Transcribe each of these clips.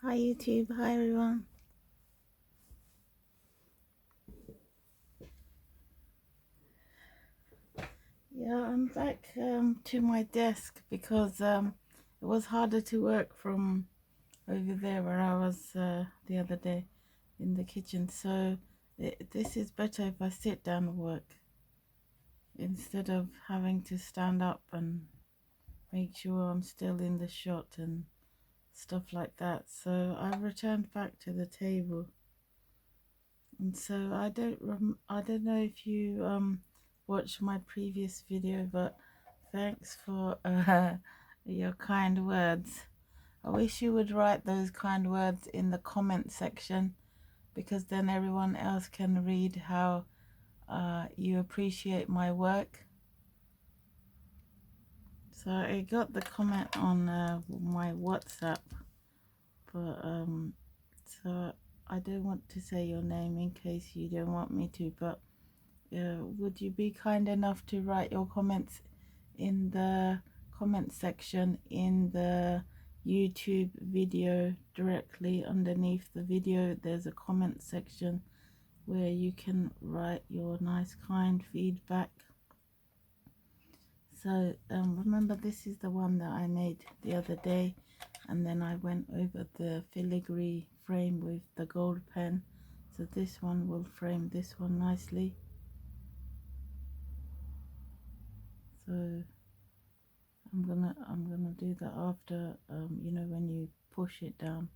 Hi YouTube, hi everyone. Yeah, I'm back to my desk because it was harder to work from over there where I was the other day in the kitchen. So this is better if I sit down and work instead of having to stand up and make sure I'm still in the shot and stuff like that. So I returned back to the table. And so I don't know if you watched my previous video, but thanks for your kind words. I wish you would write those kind words in the comment section, because then everyone else can read how you appreciate my work. So I got the comment on my WhatsApp, but so I don't want to say your name in case you don't want me to, but would you be kind enough to write your comments in the comment section in the YouTube video? Directly underneath the video there's a comment section where you can write your nice kind feedback. So remember, this is the one that I made the other day, and then I went over the filigree frame with the gold pen, so this one will frame this one nicely. So I'm gonna do that after you know, when you push it down,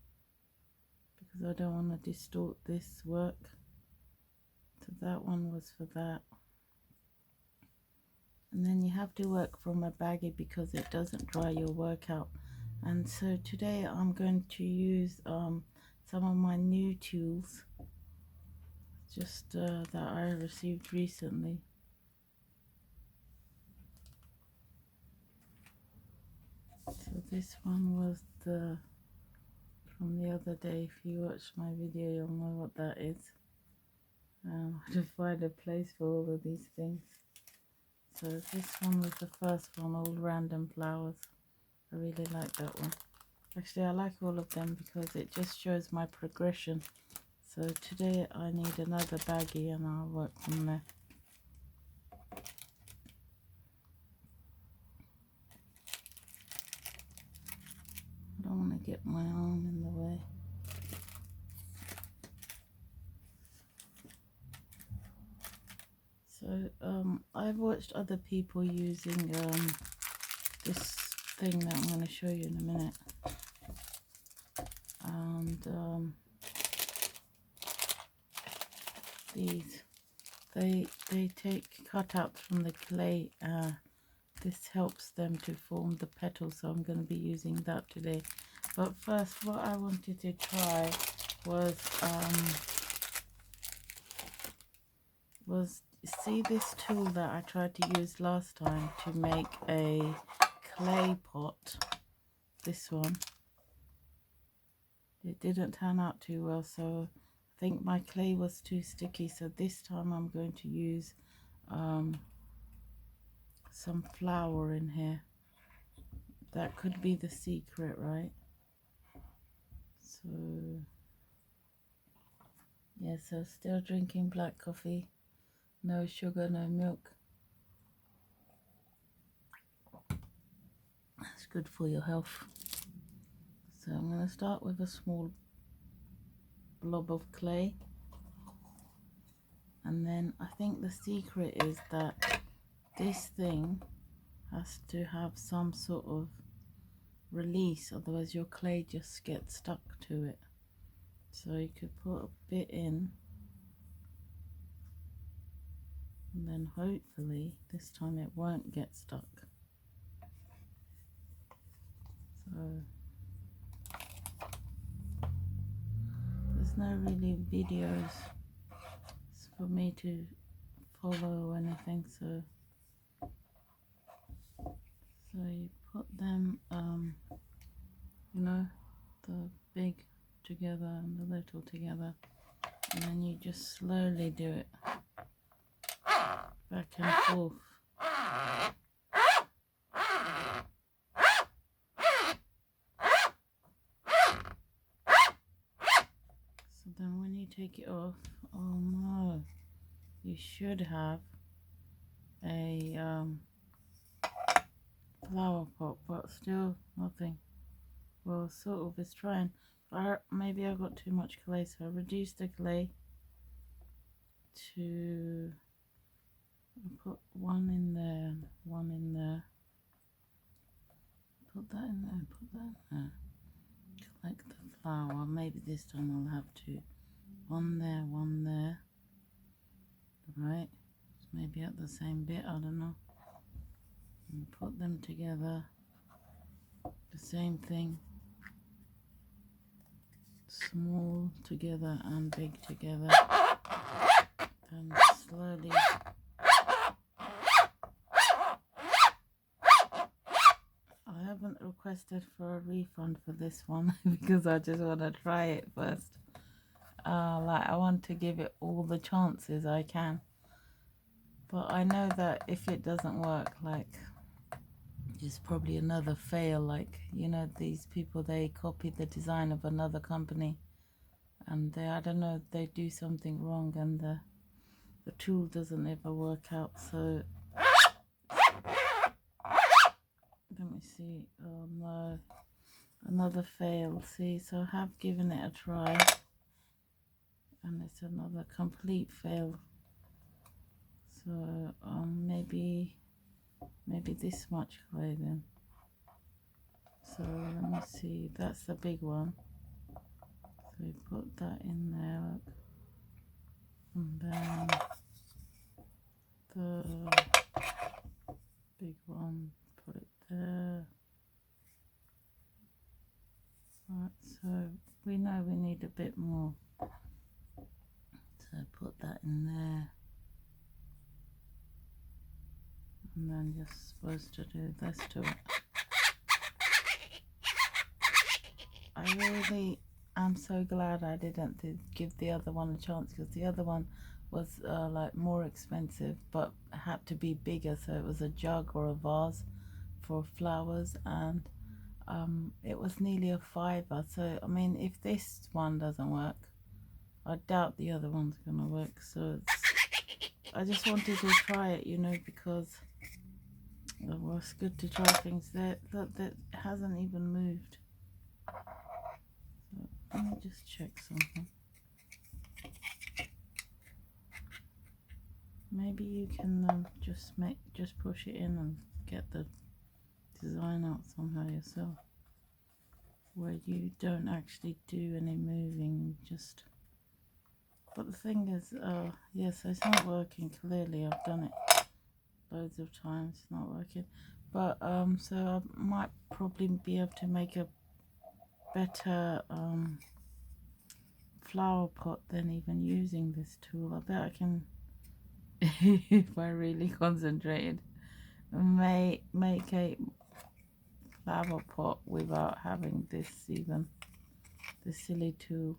because I don't want to distort this work. So that one was for that. And then you have to work from a baggie because it doesn't dry your work out. And so today I'm going to use some of my new tools, just that I received recently. So this one was from the other day. If you watch my video, you'll know what that is. To find a place for all of these things. So this one was the first one, all random flowers. I really like that one. Actually, I like all of them because it just shows my progression. So today I need another baggie and I'll work from there. I don't want to get my arm in the way. So I've watched other people using this thing that I'm going to show you in a minute. And these, they take cutouts from the clay. This helps them to form the petals, so I'm going to be using that today. But first, what I wanted to try was see this tool that I tried to use last time to make a clay pot. This one, it didn't turn out too well, so I think my clay was too sticky. So this time I'm going to use some flour in here. That could be the secret, right? So yeah, so still drinking black coffee, no sugar, no milk. That's good for your health. So I'm going to start with a small blob of clay, and then I think the secret is that this thing has to have some sort of release, otherwise your clay just gets stuck to it. So you could put a bit in, and then hopefully this time it won't get stuck. So there's no really videos for me to follow or anything, so you put them you know, the big together and the little together, and then you just slowly do it back and forth. then when you take it off, oh no, you should have a flower pot, but still nothing. Well, sort of is trying. Maybe I got too much clay, so I reduced the clay to put one in there, one in there. Put that in there, put that in there. Collect the flower. Maybe this time I'll have two. One there. Right. Maybe at the same bit, I don't know. And put them together. The same thing. Small together and big together. And slowly. I haven't requested for a refund for this one because I just want to try it first. Like I want to give it all the chances I can. But I know that if it doesn't work, like it's probably another fail. Like, you know, these people, they copy the design of another company and they, I don't know, they do something wrong and the tool doesn't ever work out. So let me see. Oh no, another fail. See, so I have given it a try and it's another complete fail. So maybe this much clay then. So let me see, that's the big one. So we put that in there, look. And then the big one, put it there. Right, so we know we need a bit more. So put that in there. And then you're supposed to do this to it. I really am so glad I didn't give the other one a chance, because the other one was like more expensive but had to be bigger, so it was a jug or a vase for flowers, and it was nearly a £5. So I mean, if this one doesn't work, I doubt the other one's gonna work. So I just wanted to try it, you know, because it was good to try things. That hasn't even moved. So let me just check something. Maybe you can just push it in and get the design out somehow yourself, where you don't actually do any moving, just. But the thing is, yes, it's not working. Clearly, I've done it loads of times. It's not working. But so I might probably be able to make a better flower pot than even using this tool. I bet I can, if I really concentrated, make a flower pot without having this silly tool.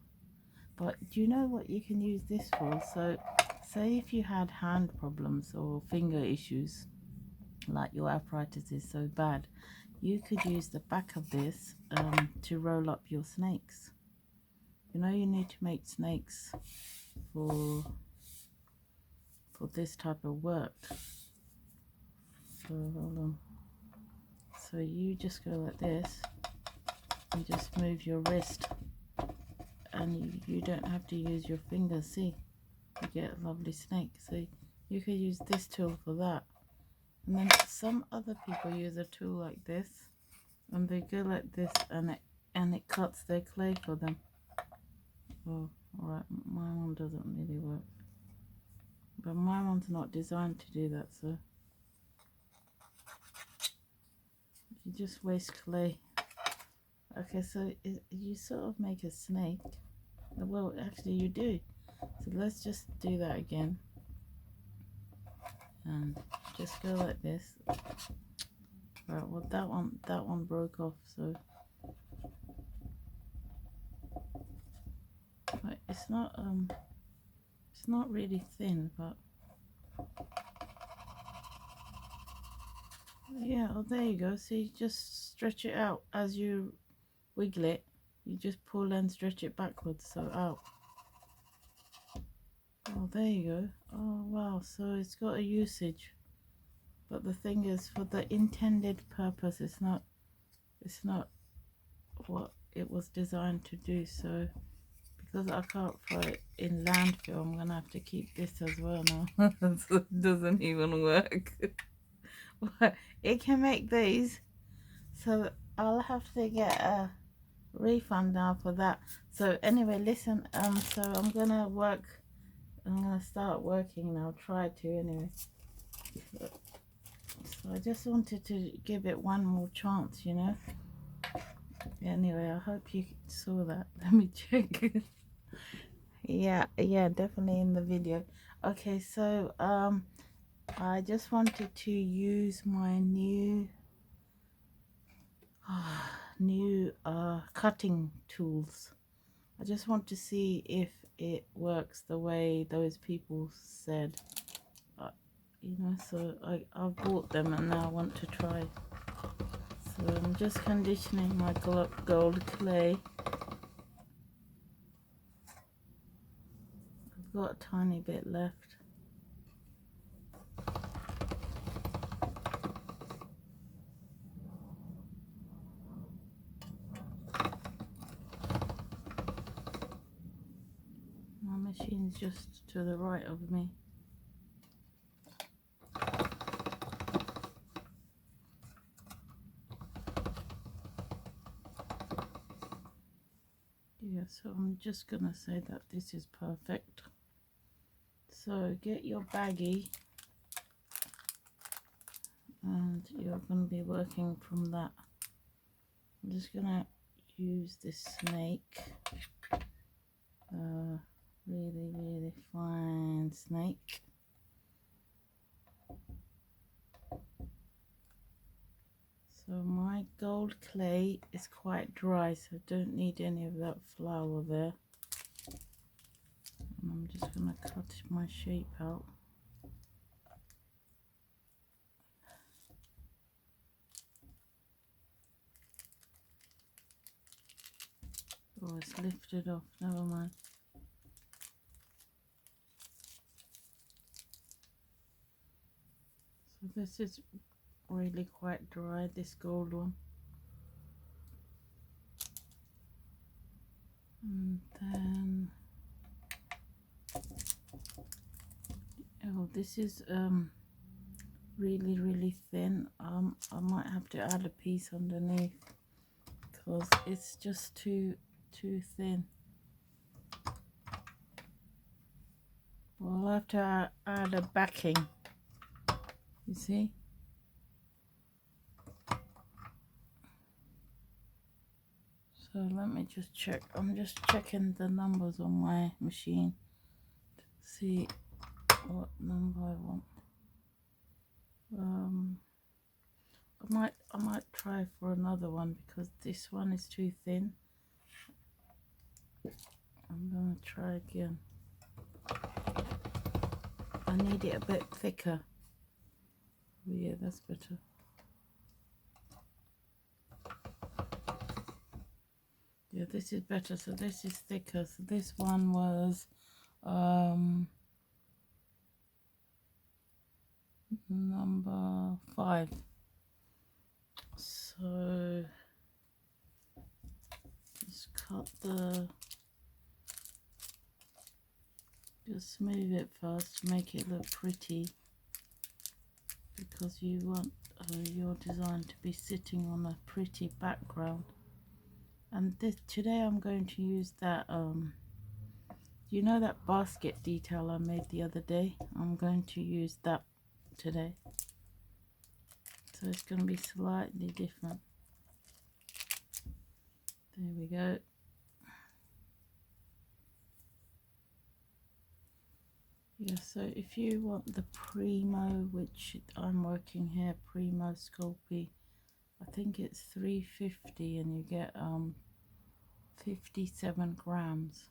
But do you know what you can use this for? So say if you had hand problems or finger issues, like your arthritis is so bad, you could use the back of this to roll up your snakes. You know, you need to make snakes for this type of work. So hold on. So you just go like this, you just move your wrist, and you don't have to use your fingers. See, you get a lovely snake. So you could use this tool for that. And then some other people use a tool like this, and they go like this, and it cuts their clay for them. Oh, alright, my one doesn't really work, but my one's not designed to do that. So you just waste clay. Okay, so you sort of make a snake. Well, actually you do. So let's just do that again. And just go like this. Right, well that one broke off, so right, it's not really thin, but yeah, oh there you go. So you just stretch it out as you wiggle it. You just pull and stretch it backwards, so out. Oh, there you go. Oh wow, so it's got a usage, but the thing is, for the intended purpose, it's not what it was designed to do. So because I can't throw it in landfill, I'm gonna have to keep this as well now. So it doesn't even work. But it can make these, so I'll have to get a refund now for that. So anyway, listen, so I'm gonna start working now, try to anyway. So I just wanted to give it one more chance, you know. Anyway, I hope you saw that. Let me check. Yeah, definitely in the video. Okay, so I just wanted to use my new cutting tools. I just want to see if it works the way those people said. You know, so I bought them and now I want to try. So I'm just conditioning my gold clay. I've got a tiny bit left. My machine's just to the right of me. Yeah, so I'm just gonna say that this is perfect. So get your baggie and you're gonna be working from that. I'm just gonna use this snake, really fine snake. So my gold clay is quite dry, so I don't need any of that flour there. And I'm just gonna cut my shape out. Oh, it's lifted off, never mind. So this is really quite dry, this gold one. And then, oh, this is really thin. I might have to add a piece underneath because it's just too thin. Well, I'll have to add a backing, you see. So let me just check. I'm just checking the numbers on my machine to see what number I want. I might try for another one because this one is too thin. I'm gonna try again. I need it a bit thicker. Oh, yeah, that's better. Yeah, this is better. So this is thicker. So this one was number 5. So just smooth it first to make it look pretty, because you want your design to be sitting on a pretty background. And today I'm going to use that you know that basket detail I made the other day? I'm going to use that today. So it's going to be slightly different. There we go. Yeah, so if you want the Primo, which I'm working here, Primo Sculpey, I think it's $3.50 and you get 57 grams.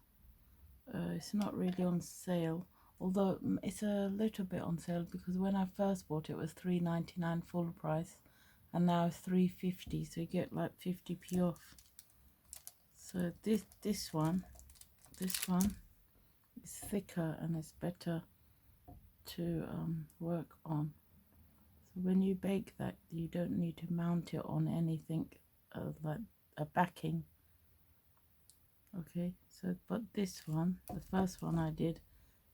It's not really on sale, although it's a little bit on sale because when I first bought it was $3.99 full price and now it's $3.50, so you get like 50p off. So this one it's thicker and it's better to work on. So when you bake that, you don't need to mount it on anything like a backing. Okay, so but this one, the first one I did,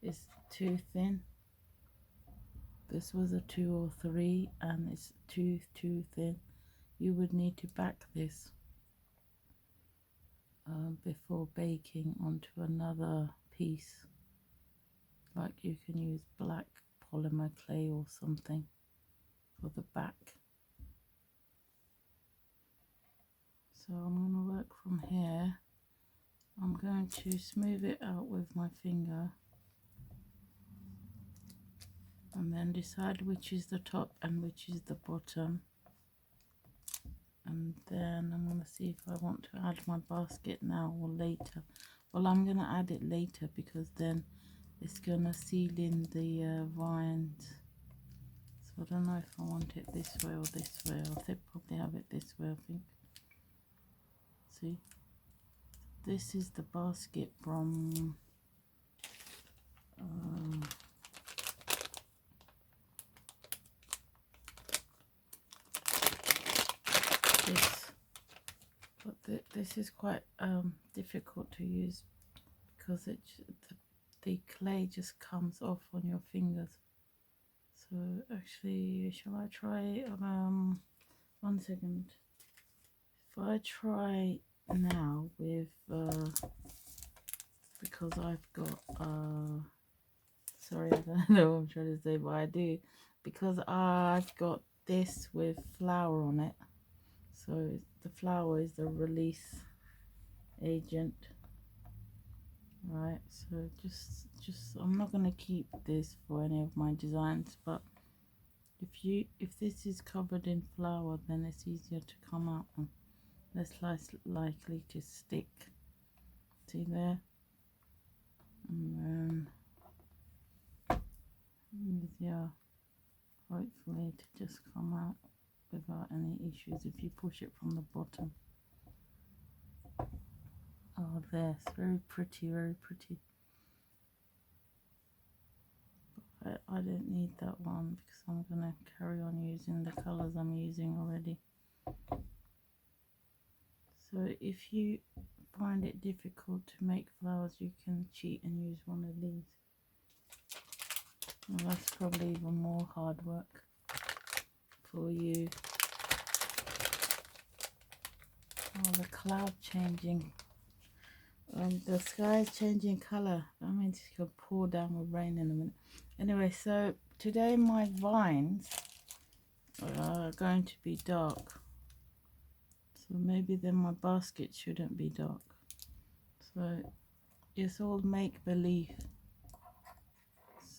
is too thin. This was a 2 or 3 and it's too thin. You would need to back this before baking onto another piece. Like you can use black polymer clay or something for the back. So I'm going to work from here. I'm going to smooth it out with my finger and then decide which is the top and which is the bottom. And then I'm going to see if I want to add my basket now or later. Well, I'm going to add it later because then it's going to seal in the vines. So I don't know if I want it this way or this way. I'll probably have it this way, I think. See? This is the basket from this. But this is quite difficult to use because the clay just comes off on your fingers. So actually, shall I try 1 second? If I try now with because I've got sorry, I don't know what I'm trying to say, but I do, because I've got this with flour on it. So the flour is the release agent, right? So just I'm not going to keep this for any of my designs, but if this is covered in flour, then it's easier to come out and less likely to stick. See there? And then easier, hopefully, to just come out without any issues if you push it from the bottom. Oh, there, it's very pretty, very pretty. But I don't need that one because I'm gonna carry on using the colors I'm using already. So if you find it difficult to make flowers, you can cheat and use one of these. Well, that's probably even more hard work for you. Oh, the cloud changing. The sky is changing color. I mean, it's gonna pour down with rain in a minute. Anyway, so today my vines are going to be dark. So maybe then my basket shouldn't be dark. So it's all make-believe.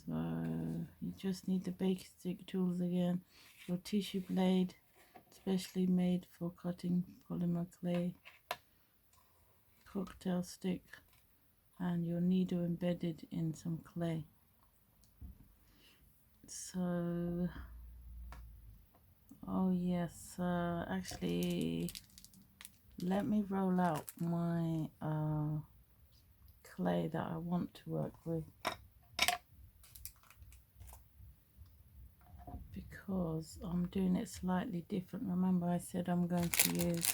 So you just need the baking stick tools again, your tissue blade, specially made for cutting polymer clay, cocktail stick, and your needle embedded in some clay. So, oh yes, actually, let me roll out my clay that I want to work with, because I'm doing it slightly different. Remember I said I'm going to use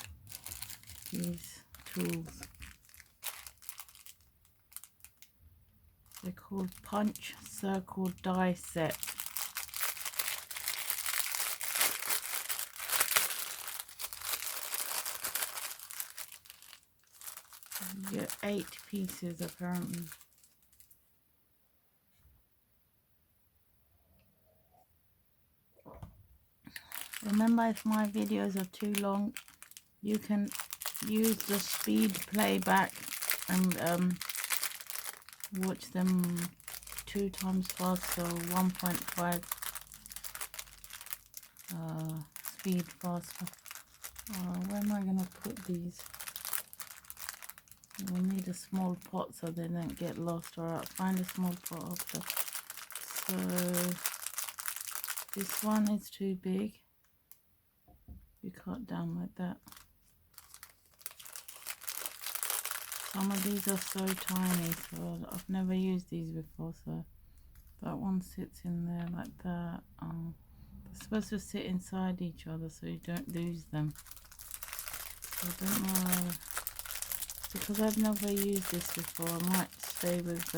these tools. They're called punch circle die set. You get 8 pieces apparently. Remember, if my videos are too long, you can use the speed playback and watch them 2 times faster, 1.5 speed faster. Where am I going to put these? We'll need a small pot so they don't get lost. Alright, find a small pot after. So this one is too big. You cut down like that. Some of these are so tiny, so I've never used these before. So that one sits in there like that. They're supposed to sit inside each other so you don't lose them. So I don't know, because I've never used this before. I might stay with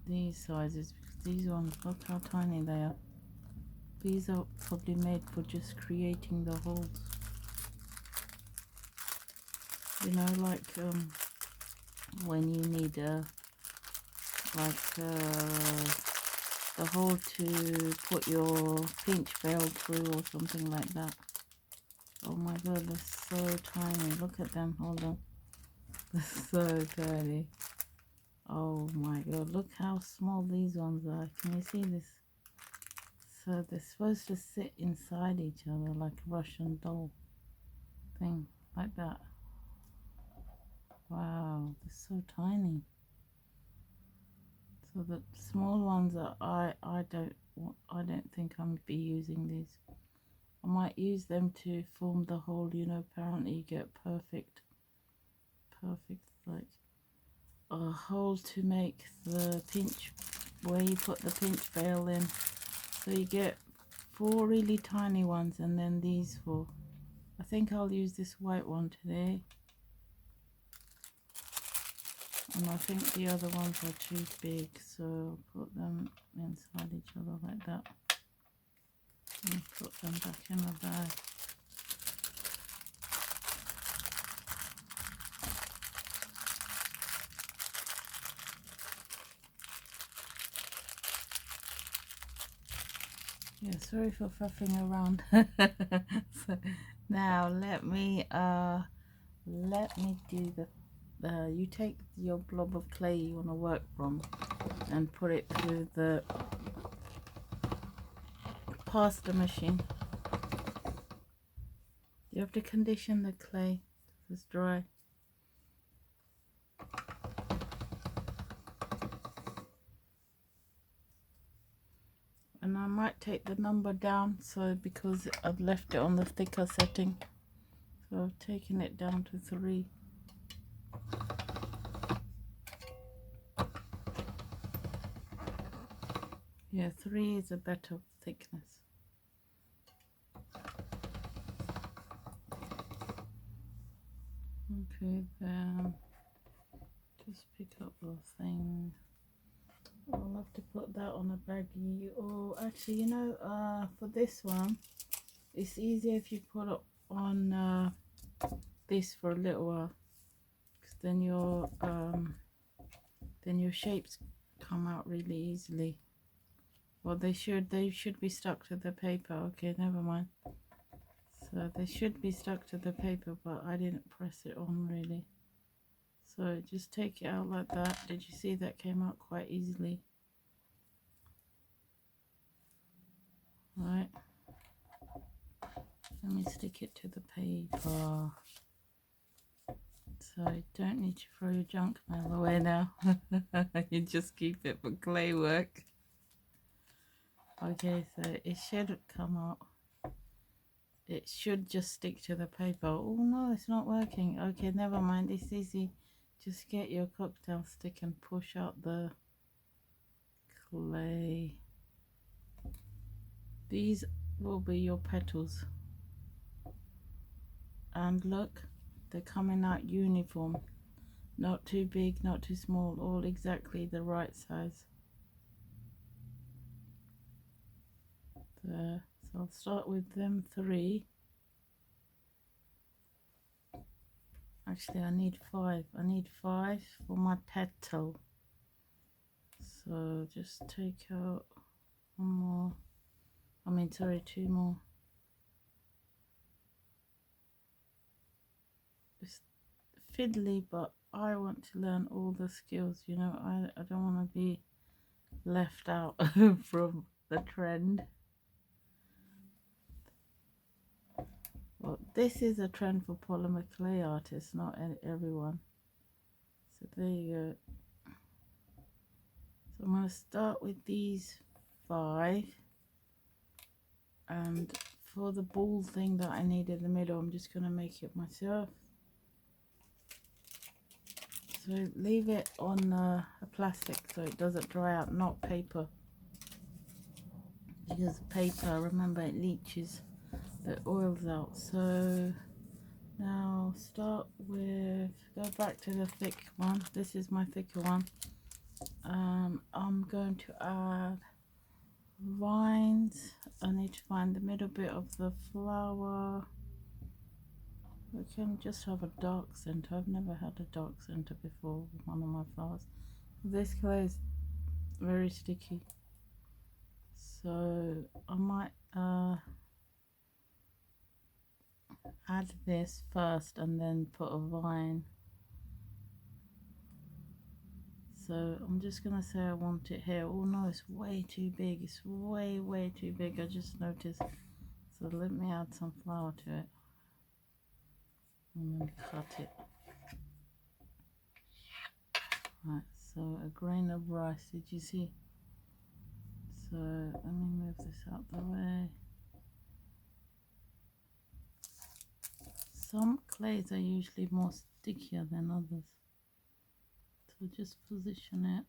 these sizes, because these ones, look how tiny they are. These are probably made for just creating the holes. You know, like when you need the hole to put your pinch veil through or something like that. Oh my god, they're so tiny. Look at them. Hold on. They're so tiny. Oh my god, look how small these ones are. Can you see this? So they're supposed to sit inside each other like a Russian doll thing, like that. Wow, they're so tiny. So the small ones are I don't think I'm be using these. I might use them to form the hole. You know, apparently you get perfect like a hole to make the pinch, where you put the pinch veil in. So you get 4 really tiny ones, and then these 4. I think I'll use this white one today, and I think the other ones are too big, so I'll put them inside each other like that and put them back in the bag. Yeah, sorry for faffing around. So now let me do the you take your blob of clay you want to work from and put it through the pasta machine. You have to condition the clay so it's dry. And I might take the number down, so because I've left it on the thicker setting, so I've taken it down to 3. Yeah, 3 is a better thickness. Okay, then just pick up the thing. I'll have to put that on a baggie, or actually, you know, for this one it's easier if you put it on this for a little while, because then your shapes come out really easily. Well, they should be stuck to the paper. Okay, never mind. So they should be stuck to the paper, but I didn't press it on really. So just take it out like that. Did you see that came out quite easily? Right. Let me stick it to the paper. So you don't need to throw your junk mail away now. You just keep it for clay work. Okay, so it should come out. It should just stick to the paper. Oh no, it's not working. Okay, never mind. It's easy. Just get your cocktail stick and push out the clay. These will be your petals. And look, they're coming out uniform. Not too big, not too small, all exactly the right size. There. So I'll start with them 3. Actually, I need 5. I need 5 for my petal. So just take out 1 more. I mean, sorry, 2 more. It's fiddly, but I want to learn all the skills, you know. I don't want to be left out from the trend. Well, this is a trend for polymer clay artists, not everyone. So there you go. So I'm going to start with these 5. And for the ball thing that I need in the middle, I'm just going to make it myself. So leave it on a plastic so it doesn't dry out, not paper, because paper, remember, it leaches the oils out. So now start with, go back to the thick one. This is my thicker one. I'm going to add vines. I need to find the middle bit of the flower. We can just have a dark center. I've never had a dark center before with one of my flowers. This clay is very sticky, so I might add this first and then put a vine. So I'm just gonna say I want it here. Oh no, it's way too big. It's way too big. I just noticed. So let me add some flour to it and then cut it. Right, so a grain of rice. Did you see? So let me move this out the way. Some clays are usually more stickier than others, so just position it,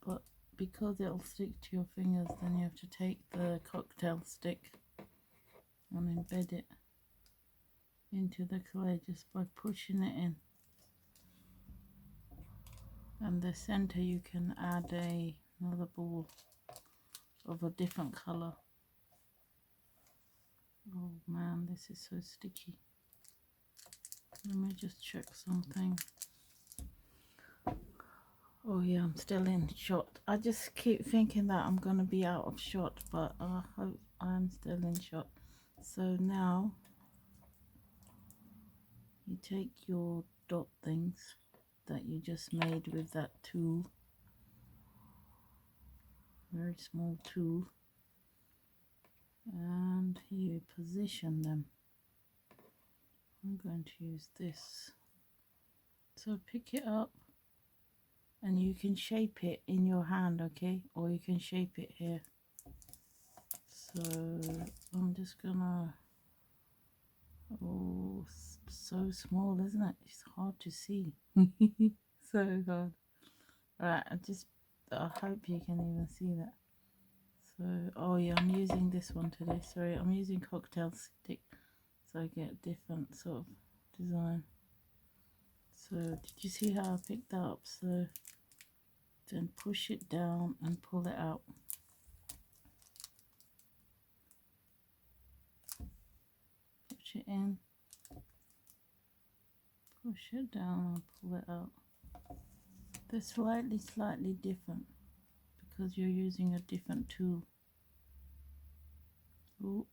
but because it'll stick to your fingers, then you have to take the cocktail stick and embed it into the clay just by pushing it in. And the center you can add another ball of a different color. Oh man, this is so sticky. Let me just check something. Oh yeah, I'm still in shot. I just keep thinking that I'm gonna be out of shot, but I hope I'm still in shot. So now you take your dot things that you just made with that tool, very small tool, and you position them. I'm going to use this. So pick it up and you can shape it in your hand, okay, or you can shape it here. So I'm just gonna, oh, so small, isn't it? It's hard to see. So hard. Right, I hope you can even see that. So, oh yeah, I'm using this one today. Sorry, I'm using cocktail stick, so I get different sort of design. So did you see how I picked that up? So then push it down and pull it out. Push it in, push it down and pull it out. They're slightly different because you're using a different tool. Ooh.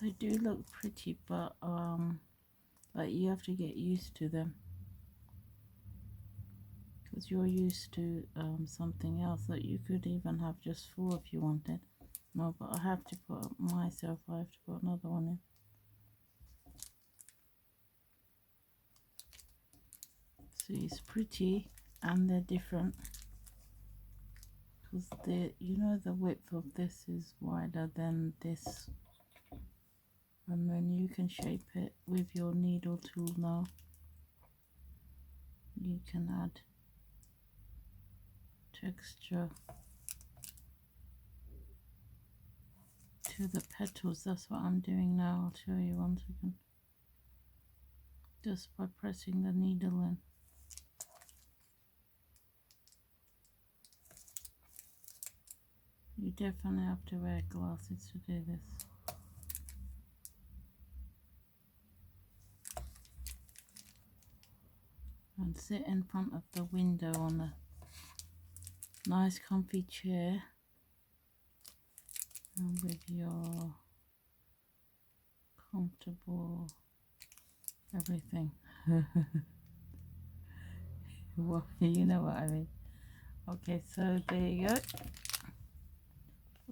They do look pretty, but like you have to get used to them because you're used to something else that you could even have just 4 if you wanted. No, but I have to put myself, I have to put another one in. So it's pretty and they're different because you know, the width of this is wider than this, and then you can shape it with your needle tool. Now you can add texture to the petals. That's what I'm doing now. I'll show you 1 second. Just by pressing the needle in. You definitely have to wear glasses to do this. And sit in front of the window on a nice comfy chair and with your comfortable everything. Well, you know what I mean. Okay, so there you go.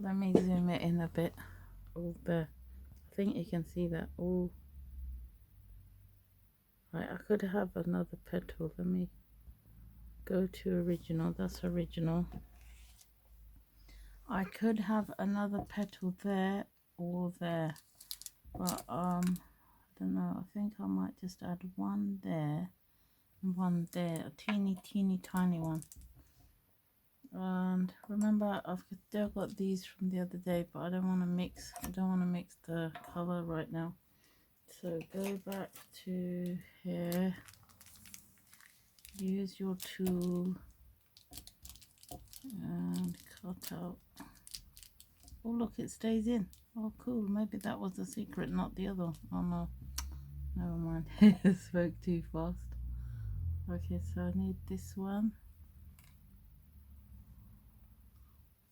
Let me zoom it in a bit. Oh, there. I think you can see that. Oh, right. I could have another petal. Let me go to original. That's original. I could have another petal there all there, but I don't know, I think I might just add one there and one there, a teeny tiny one. And remember, I've still got these from the other day, but I don't want to mix the color right now. So go back to here, use your tool and cut out. Oh look, it stays in. Oh cool, maybe that was the secret, not the other. Oh no, never mind. I spoke too fast. Okay, so I need this one,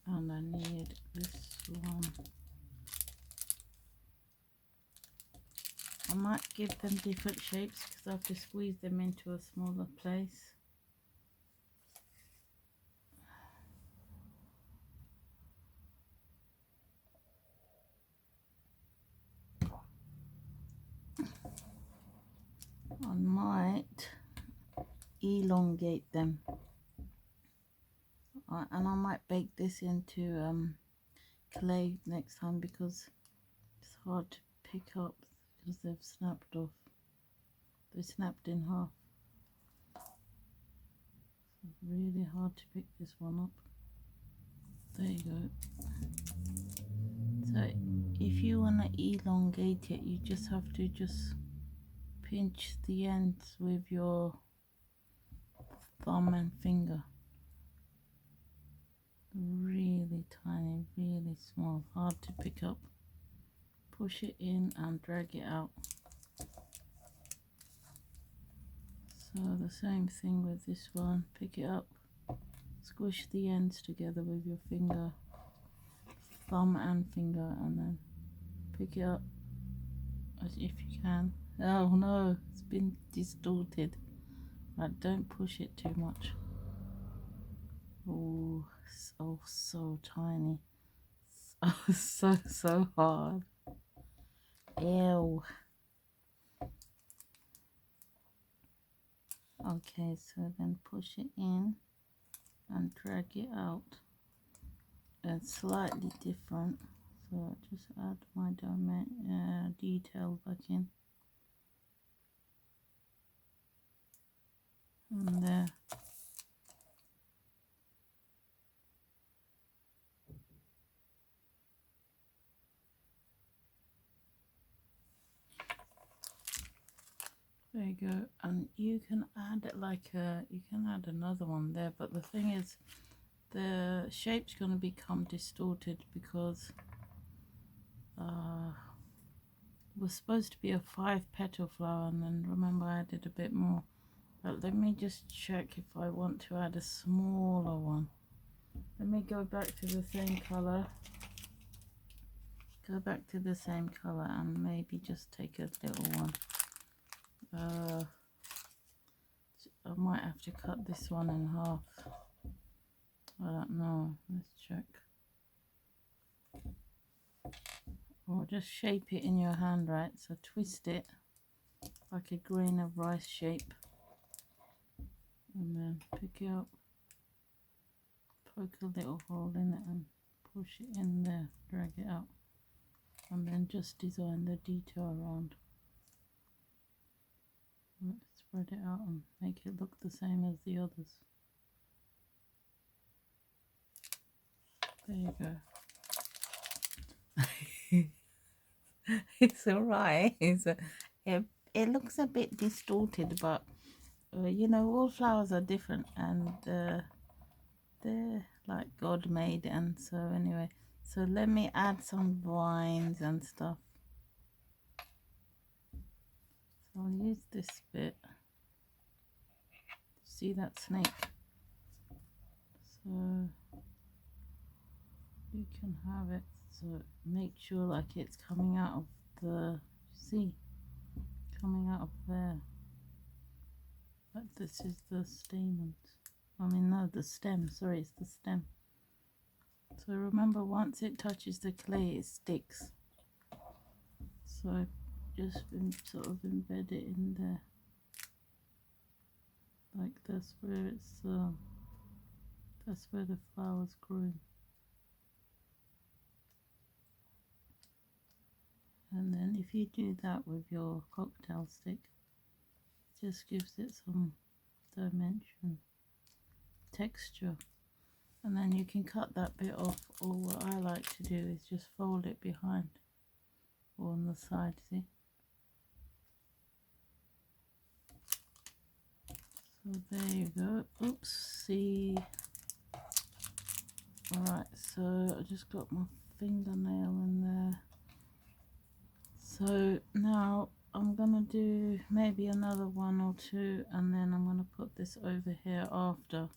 and I need this one. I might give them different shapes because I have to squeeze them into a smaller place. I might elongate them, and I might bake this into clay next time because it's hard to pick up because they've snapped off. They snapped in half. So really hard to pick this one up. There you go. So if you want to elongate it, you just have to pinch the ends with your thumb and finger. Really tiny, really small, hard to pick up. Push it in and drag it out. So the same thing with this one. Pick it up, squish the ends together with your finger, thumb and finger, and then pick it up as if you can. Oh no, it's been distorted. Right, don't push it too much. Oh, so tiny. So hard. Ew. Okay, so then push it in and drag it out. It's slightly different, so just add my detail back in. And there. There you go, and you can add you can add another one there, but the thing is, the shape's going to become distorted because it was supposed to be a 5-petal flower, and then remember I added a bit more. But let me just check if I want to add a smaller one. Let me go back to the same color. Go back to the same color and maybe just take a little one. I might have to cut this one in half. I don't know. Let's check. Or just shape it in your hand, right? So twist it like a grain of rice shape. And then pick it up. Poke a little hole in it and push it in there. Drag it out. And then just design the detail around. Spread it out and make it look the same as the others. There you go. It's alright. It looks a bit distorted, but you know, all flowers are different, and they're like God made. And so anyway, so let me add some vines and stuff. So I'll use this bit. See that snake? So you can have it, so make sure like it's coming out of the, see, coming out of there. But this is the stamens. I mean, no, the stem. Sorry, it's the stem. So remember, once it touches the clay, it sticks. So just sort of embed it in there. Like that's where the flower's growing. if you do that with your cocktail stick, it just gives it some dimension, texture. And then you can cut that bit off, or what I like to do is just fold it behind or on the side, see? So there you go. Oops, see. Alright, so I just got my fingernail in there. So now I'm gonna do maybe another one or two, and then I'm gonna put this over here after.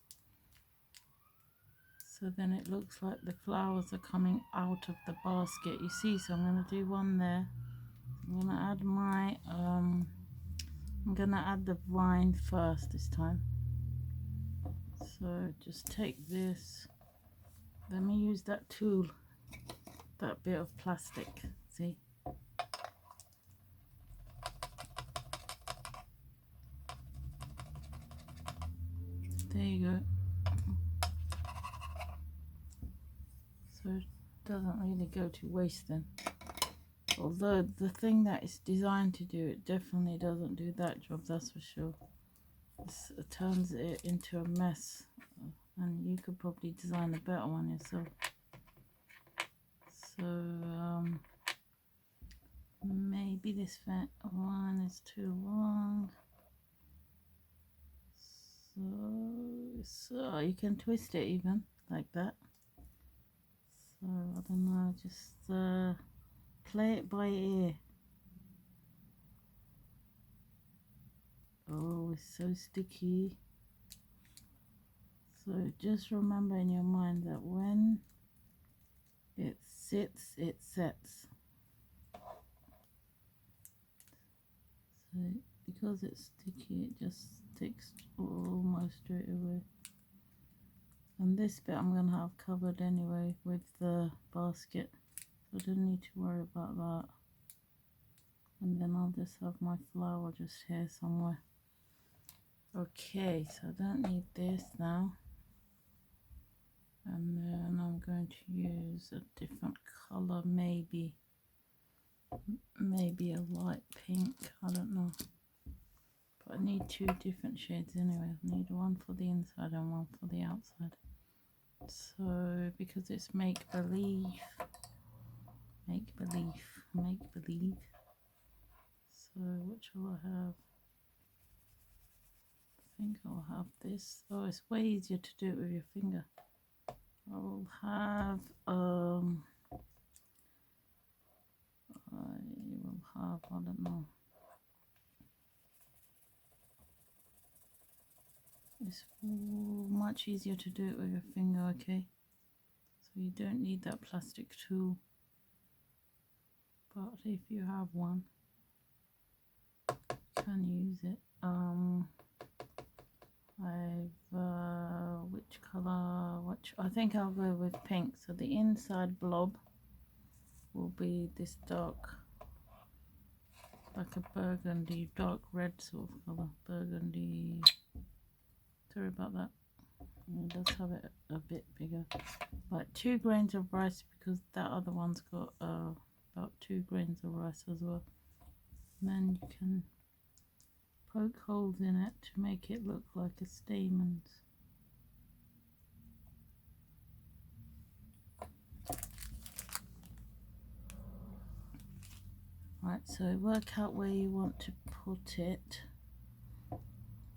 So then it looks like the flowers are coming out of the basket, you see. So I'm gonna do one there. I'm gonna add my I'm gonna add the vine first this time. So just take this, let me use that tool, that bit of plastic, see? There you go. So it doesn't really go to waste then. Although the thing that it's designed to do, it definitely doesn't do that job, that's for sure. This turns it into a mess, and you could probably design a better one yourself. So maybe this one is too long. So you can twist it even like that. So I don't know, just play it by ear. Oh, it's so sticky. So just remember in your mind that when it sits, it sets. So because it's sticky, it just sticks almost straight away. And this bit I'm going to have covered anyway with the basket, so I don't need to worry about that. And then I'll just have my flower just here somewhere. Okay, so I don't need this now. And then I'm going to use a different color, maybe a light pink, I don't know. But I need two different shades anyway. I need one for the inside and one for the outside. So because it's make believe. So what shall I have? I think I'll have this. Oh, it's way easier to do it with your finger. I will have I don't know. It's much easier to do it with your finger, okay? So you don't need that plastic tool. But if you have one, you can use it. Which color? I think I'll go with pink. So the inside blob will be this dark, like a burgundy, dark red sort of color, burgundy. Sorry about that. It does have it a bit bigger, like 2 grains of rice, because that other one's got about 2 grains of rice as well. And then you can poke holes in it to make it look like a stamens. Right, so work out where you want to put it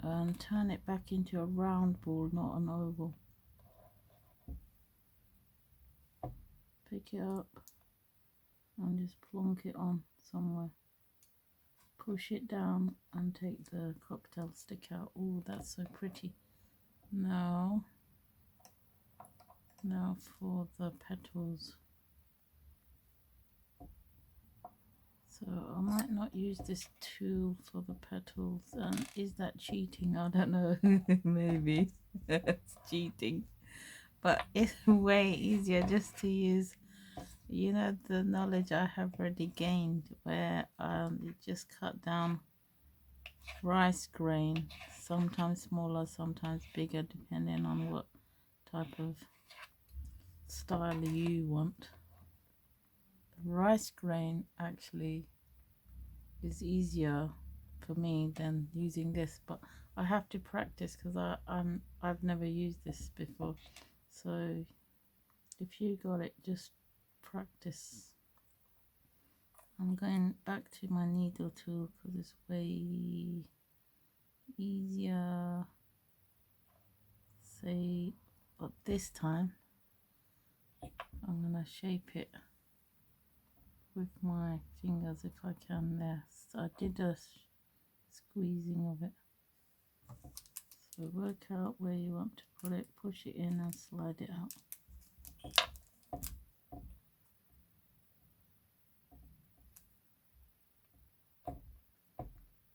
and turn it back into a round ball, not an oval. Pick it up and just plonk it on somewhere. Push it down and take the cocktail stick out. Oh, that's so pretty. Now for the petals. So I might not use this tool for the petals. Is that cheating? I don't know. Maybe it's cheating, but it's way easier just to use, you know, the knowledge I have already gained, where you just cut down rice grain, sometimes smaller, sometimes bigger, depending on what type of style you want. The rice grain actually is easier for me than using this, but I have to practice because I've never used this before. So if you got it, just practice. I'm going back to my needle tool because it's way easier. Say, but this time I'm gonna shape it with my fingers if I can. There, so I did a squeezing of it. So work out where you want to put it, push it in and slide it out.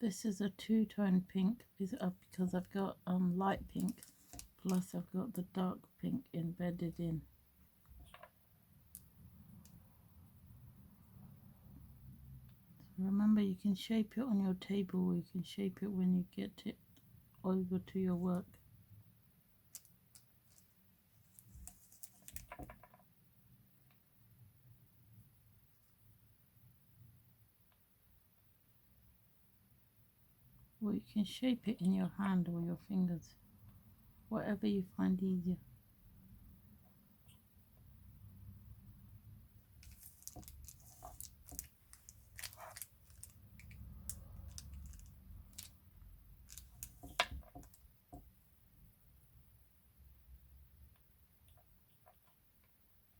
This is a two-tone pink because I've got light pink plus I've got the dark pink embedded in. So remember, you can shape it on your table or you can shape it when you get it over to your work. Or you can shape it in your hand or your fingers, whatever you find easier.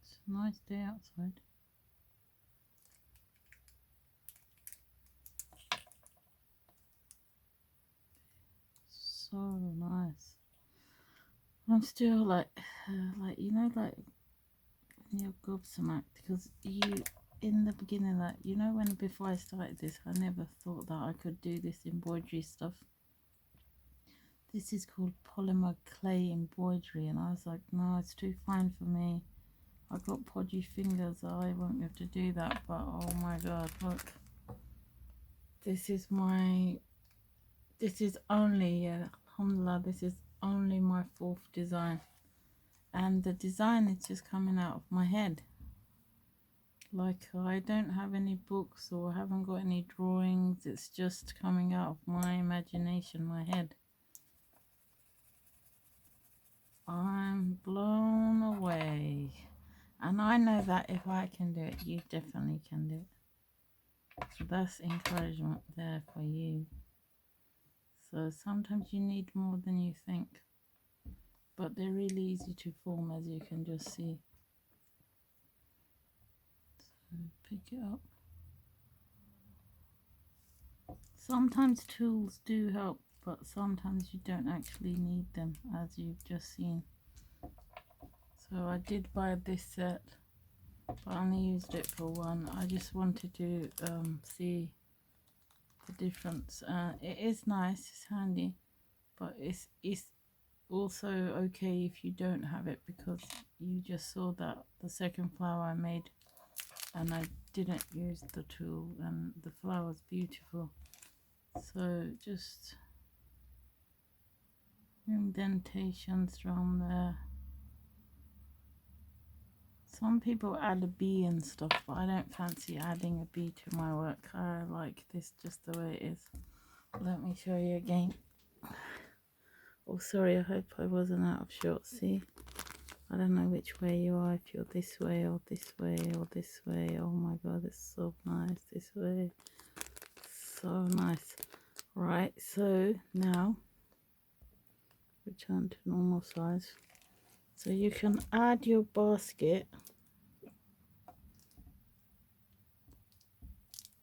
It's a nice day outside. So nice. I'm still like you know, like you're gobsmacked because you, in the beginning, like, you know, when before I started this, I never thought that I could do this embroidery stuff. This is called polymer clay embroidery, and I was like, no, it's too fine for me. I got podgy fingers, I won't be able to do that. But oh my god, look, this is only, alhamdulillah, this is only my 4th design, and the design is just coming out of my head. Like, I don't have any books or haven't got any drawings, it's just coming out of my imagination, my head. I'm blown away, and I know that if I can do it, you definitely can do it. So that's encouragement there for you. So sometimes you need more than you think, but they're really easy to form, as you can just see. So pick it up. Sometimes tools do help, but sometimes you don't actually need them, as you've just seen. So I did buy this set, but I only used it for one. I just wanted to see the difference. It is nice, it's handy, but it's also okay if you don't have it, because you just saw that the second flower I made and I didn't use the tool, and the flower's beautiful. So just indentations around there. Some people add a bee and stuff, but I don't fancy adding a bee to my work. I like this just the way it is. Let me show you again. Oh, sorry, I hope I wasn't out of shot. See, I don't know which way you are, if you're this way or this way or this way. Oh my god, it's so nice this way. So nice. Right, so now return to normal size. So you can add your basket,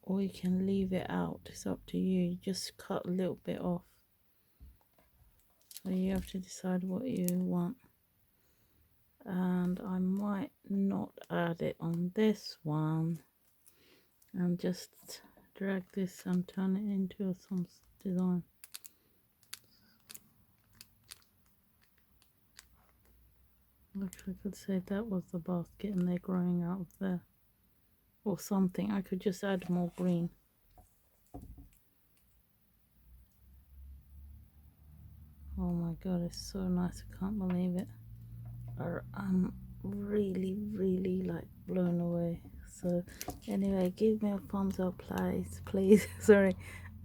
or you can leave it out. It's up to you. You just cut a little bit off. So you have to decide what you want. And I might not add it on this one, and just drag this and turn it into some design. Look, I could say that was the basket and they're growing out of there, or something. I could just add more green. Oh my god, it's so nice. I can't believe it. I'm really like blown away. So anyway, give me a thumbs up, please. Sorry.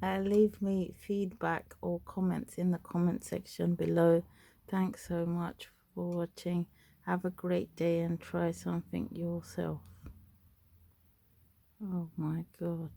Leave me feedback or comments in the comment section below. Thanks so much for watching. Have a great day and try something yourself. Oh my god.